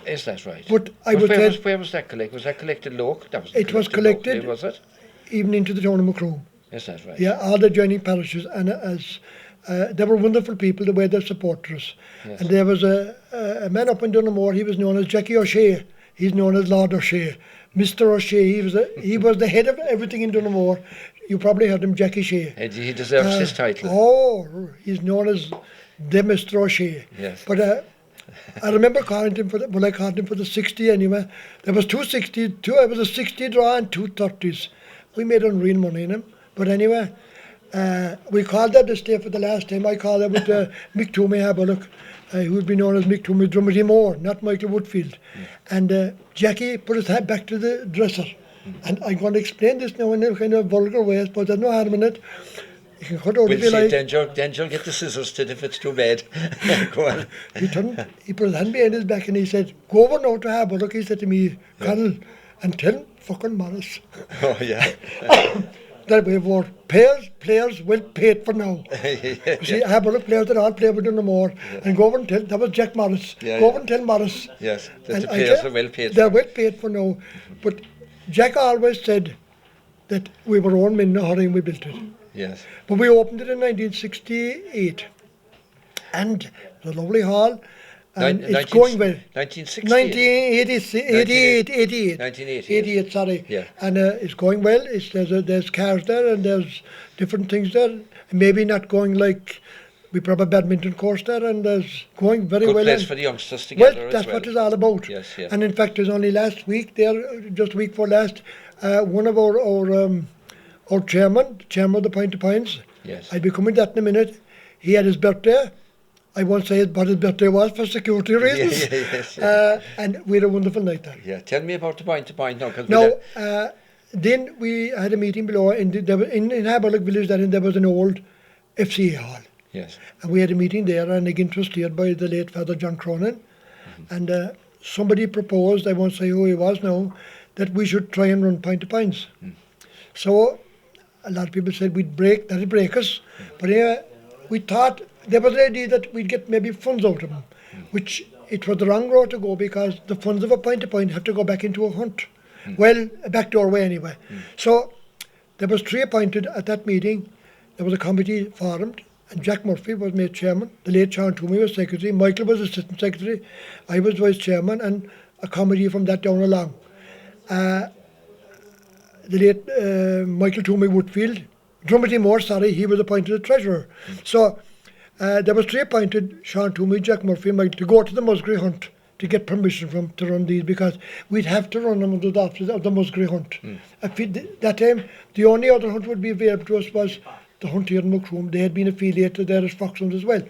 Is that right? But where was that collected? Was that collected local? It was collected locally, was it? Even into the town of Macroom. Is that right? Yeah, all the adjoining parishes, and they were wonderful people the way they supported us. Yes. And there was a man up in Dunamore, he was known as Jackie O'Shea. He's known as Lord O'Shea. Mr. O'Shea, he was the head of everything in Dunamore. You probably heard him, Jackie Shea. And he deserves his title. Oh, he's known as the Mr. O'Shea. Yes. But I remember calling him I called him for the 60 anyway. There was 260, it was a 60 draw and 2 30s. We made unreal money in him. But anyway, we called that this day for the last time. I called it with Mick Toomey Aberloch, who would be known as Mick Toomey Drummerty Moore, not Michael Woodfield. And Jackie put his head back to the dresser. And I'm going to explain this now in a kind of vulgar way, but there's no harm in it. You can cut out if you like. Then you'll get the scissors to if it's too bad. Go on. He put his hand behind his back and he said, "Go over now to Aberloch," he said to me, "Connell, and tell fucking Morris." Oh, yeah. That we were players well paid for now. You see, Aberloch players that all play with Dunamore, and go over and tell, that was Jack Morris, go over and tell Morris. Yes, that the players are well paid for. They're well paid for now. But Jack always said that we were all men in a hurry and we built it. Yes. But we opened it in 1968, and it was a lovely hall, and it's going well. 1988, sorry. Yeah. And it's going well. There's cars there, and there's different things there. Maybe not going like, we probably have a badminton course there, and there's going very well. Good place for the youngsters to gather Well, that's what it's all about. Yes, yeah. And in fact, it was only last week there, just a week before last, one of our chairman of the Pint of Pines, yes. I'll be coming to that in a minute, he had his birthday. I won't say what his birthday was for security reasons. Yes. And we had a wonderful night there. Yeah, tell me about the Pint to Pint now. Now, then we had a meeting below in Aberloch village. There was an old FCA hall. Yes. And we had a meeting there, and again it was steered by the late Father John Cronin. And somebody proposed, I won't say who he was now, that we should try and run Pint to Pines. So a lot of people said that'd break us. But we thought there was the idea that we'd get maybe funds out of them, which it was the wrong road to go because the funds of a point have to go back into a hunt. Well, a back doorway anyway. So there was 3 appointed at that meeting. There was a committee formed, and Jack Murphy was made chairman. The late Sean Toomey was secretary. Michael was assistant secretary. I was vice chairman, and a committee from that down along. The late Michael Toomey Woodfield, Drumity Moore, he was appointed as treasurer. So there was 3 appointed, Sean Toomey, Jack Murphy and Michael, to go to the Musgrave Hunt to get permission from to run these, because we'd have to run them under the offices of the Musgrave Hunt. That time, the only other hunt would be available to us was the hunt here in Muckroom. They had been affiliated there as Foxhounds as well.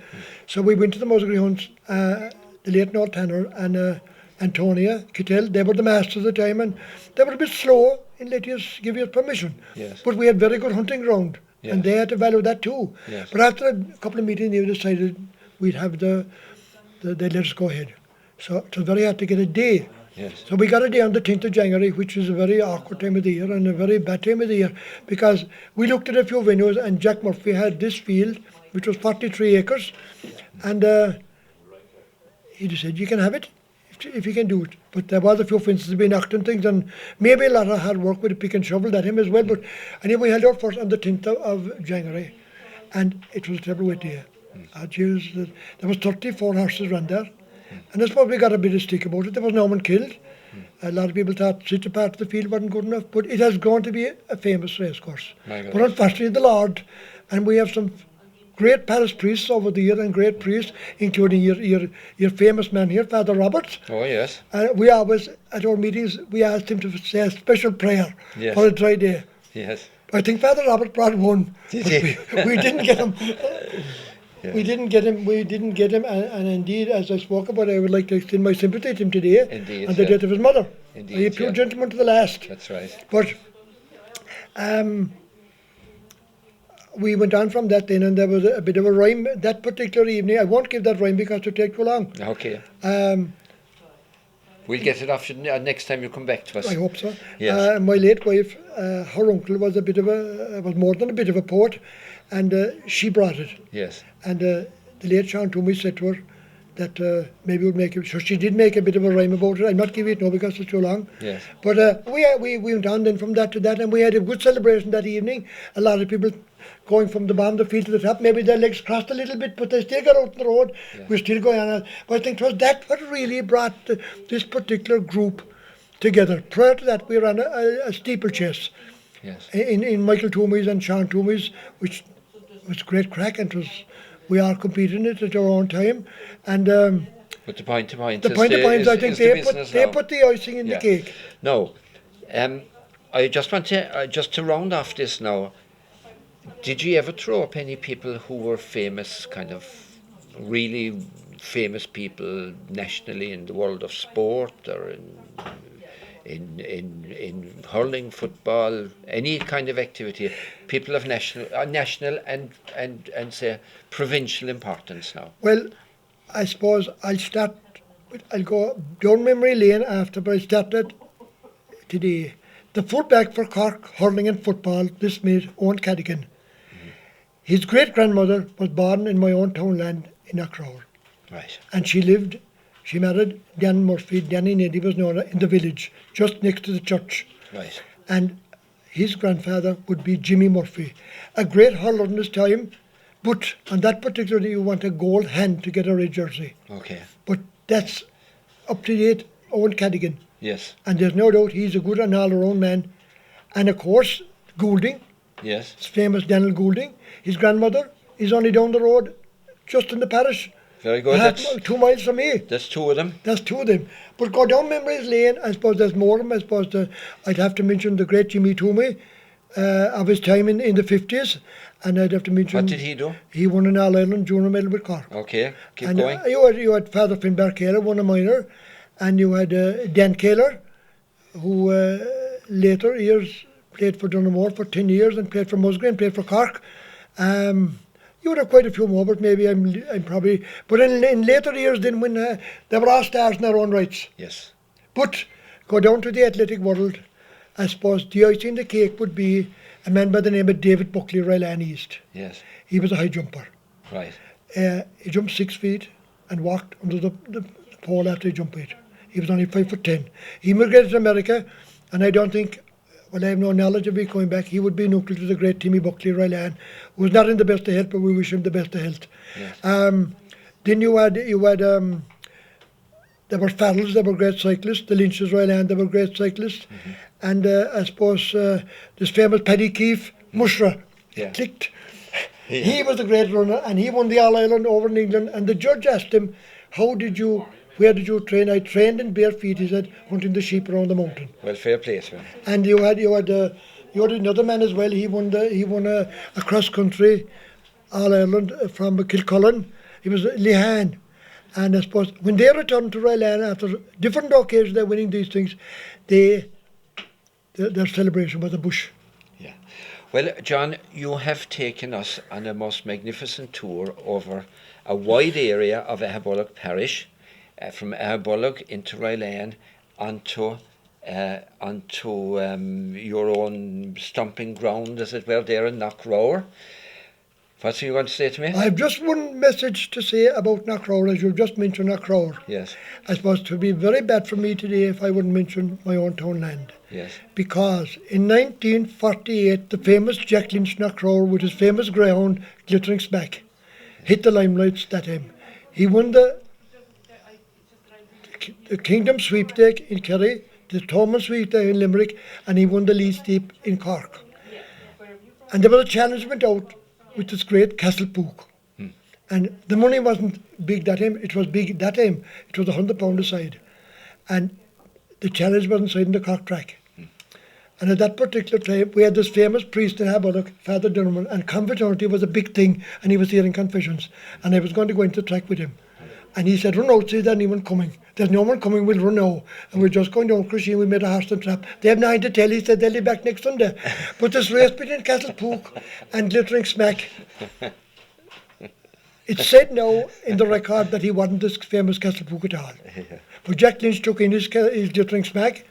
So we went to the Musgrave Hunt, the late Noel Tanner and Antonia Kittel. They were the masters at the time, and they were a bit slow in letting us give you permission. Yes. But we had very good hunting ground, and they had to value that too. Yes. But after a couple of meetings, they decided we'd have they let us go ahead. So it was very hard to get a day. Yes. So we got a day on the 10th of January, which was a very awkward time of the year and a very bad time of the year, because we looked at a few venues, and Jack Murphy had this field, which was 43 acres, and he just said, you can have it if you can do it. But there was a few fences being knocked and things, and maybe a lot of hard work with a pick and shovel that him as well. But anyway, we held out first on the 10th of January, and it was a terrible wet day. There was 34 horses run there. And I suppose we got a bit of stick about it. There was no one killed. A lot of people thought such a part of the field wasn't good enough, but it has grown to be a famous racecourse. But unfortunately, the Lord, and we have some great parish priests over the year, and great priests, including your famous man here, Father Robert. Oh, yes. We always, at our meetings, we asked him to say a special prayer for a dry day. Yes. I think Father Robert brought one. Did he? We didn't get him. Yeah. We didn't get him, and indeed, as I spoke about, I would like to extend my sympathy to him today Indeed, on the death of his mother. Indeed, a pure gentleman to the last. That's right. But we went on from that then, and there was a bit of a rhyme that particular evening. I won't give that rhyme because it would take too long. Okay. We'll get it off next time you come back to us. I hope so. Yes. My late wife, her uncle was was more than a bit of a poet, and she brought it. Yes. And the late Sean Toomey said to her that maybe would make it. So she did make a bit of a rhyme about it. I'm not giving it now because it's too long. Yes. But we went on then from that to that, and we had a good celebration that evening. A lot of people going from the bottom of the field to the top. Maybe their legs crossed a little bit, but they still got out on the road. Yeah. We're still going on. But I think it was that what really brought this particular group together. Prior to that, we ran a steeplechase. Yes. In Michael Toomey's and Sean Toomey's, which was great crack, and we are competing it at our own time. And but the point is, I think they put the icing in the cake. No, I just want to just to round off this now. Did you ever throw up any people who were famous, kind of really famous people nationally in the world of sport, or in hurling, football, any kind of activity, people of national and say provincial importance now? Well, I suppose I'll go down memory lane after, but I started today. The fullback for Cork hurling and football, this mate, Owen Cadigan. His great-grandmother was born in my own townland in Aeron. Right. And she married Dan Murphy. Danny Neddy was known in the village, just next to the church. Right. And his grandfather would be Jimmy Murphy, a great hurler in his time, but on that particular day you want a gold hand to get a red jersey. Okay. But that's up to date, Owen Cadigan. Yes. And there's no doubt he's a good and all-around man. And of course, Goulding. Yes. It's famous Daniel Goulding. His grandmother is only down the road, just in the parish. Very good. That's 2 miles from me. That's two of them. That's two of them. But go down Memories Lane, I suppose there's more of them. I suppose I'd have to mention the great Jimmy Toomey of his time in the 50s. And I'd have to mention... What did he do? He won an All-Ireland junior medal with Cork. Okay, keep and, going. You had Father Finbar Kaler, won a minor. And you had Dan Kaler, who later years played for Donaghmore for 10 years and played for Musgrave and played for Cork. You would have quite a few more, but maybe I'm probably... But in later years then, when they were all stars in their own rights. Yes. But go down to the athletic world, I suppose the icing on the cake would be a man by the name of David Buckley, Ryland East. Yes. He was a high jumper. Right. He jumped 6 feet and walked under the pole after he jumped weight. He was only 5'10". He immigrated to America, and I don't think, well, I have no knowledge of him coming back. He would be nuclear to the great Timmy Buckley, Ryland, who was not in the best of health, but we wish him the best of health. Yes. Then you had there were Farrells, they were great cyclists. The Lynches, Ryland, they were great cyclists. And I suppose this famous Paddy Keefe, Mushra, clicked. Yeah. He was a great runner, and he won the All Ireland over in England. And the judge asked him, where did you train? I trained in bare feet, he said, hunting the sheep around the mountain. Well, fair play to him. And you had another man as well. He won a cross country All Ireland from Kilcullen. He was Lehan. And I suppose when they returned to Ryland after different occasions, they're winning these things. Their celebration was a bush. Yeah. Well, John, you have taken us on a most magnificent tour over a wide area of Ahabulloch parish, from Ahabulloch into Ryland onto your own stomping ground, as it were, there in Knockrower. What's you going to say to me? I have just one message to say about Knockrower, as you've just mentioned Knockrower. Yes. I suppose it would be very bad for me today if I wouldn't mention my own townland. Yes. Because in 1948, the famous Jack Lynch Knockrower with his famous greyhound, Glittering Smack, hit the limelights that time. He won the Kingdom Sweepstake in Kerry, the Thomond Sweepstake in Limerick, and he won the Lee Steep in Cork. And there was a challenge went out with this great Castlepook. And the money wasn't big that time, it was big that time. It was £100 a side. And the challenge was inside in the Cork track. And at that particular time, we had this famous priest in Ahabulloch, Father Durman, and confraternity was a big thing, and he was hearing confessions. And I was going to go into the track with him. And he said, run out, see, there's anyone coming. There's no one coming, we'll run now. And we're just going down Crusheen, we made a Hearthstone trap. They have nothing to tell, he said, they'll be back next Sunday. But this race between Castlepook and Glittering Smack, it's said now in the record that he wasn't this famous Castlepook at all. But Jack Lynch took in his Glittering Smack,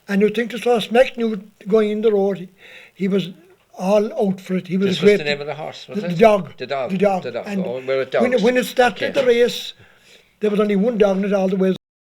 and you think to saw Smack knew going in the road, he was all out for it. He was This a great. was the name of the horse, was The it? dog. The dog. The dog. The dog. And oh, we're at dogs. when it started the race, there was only one dog in it all the way.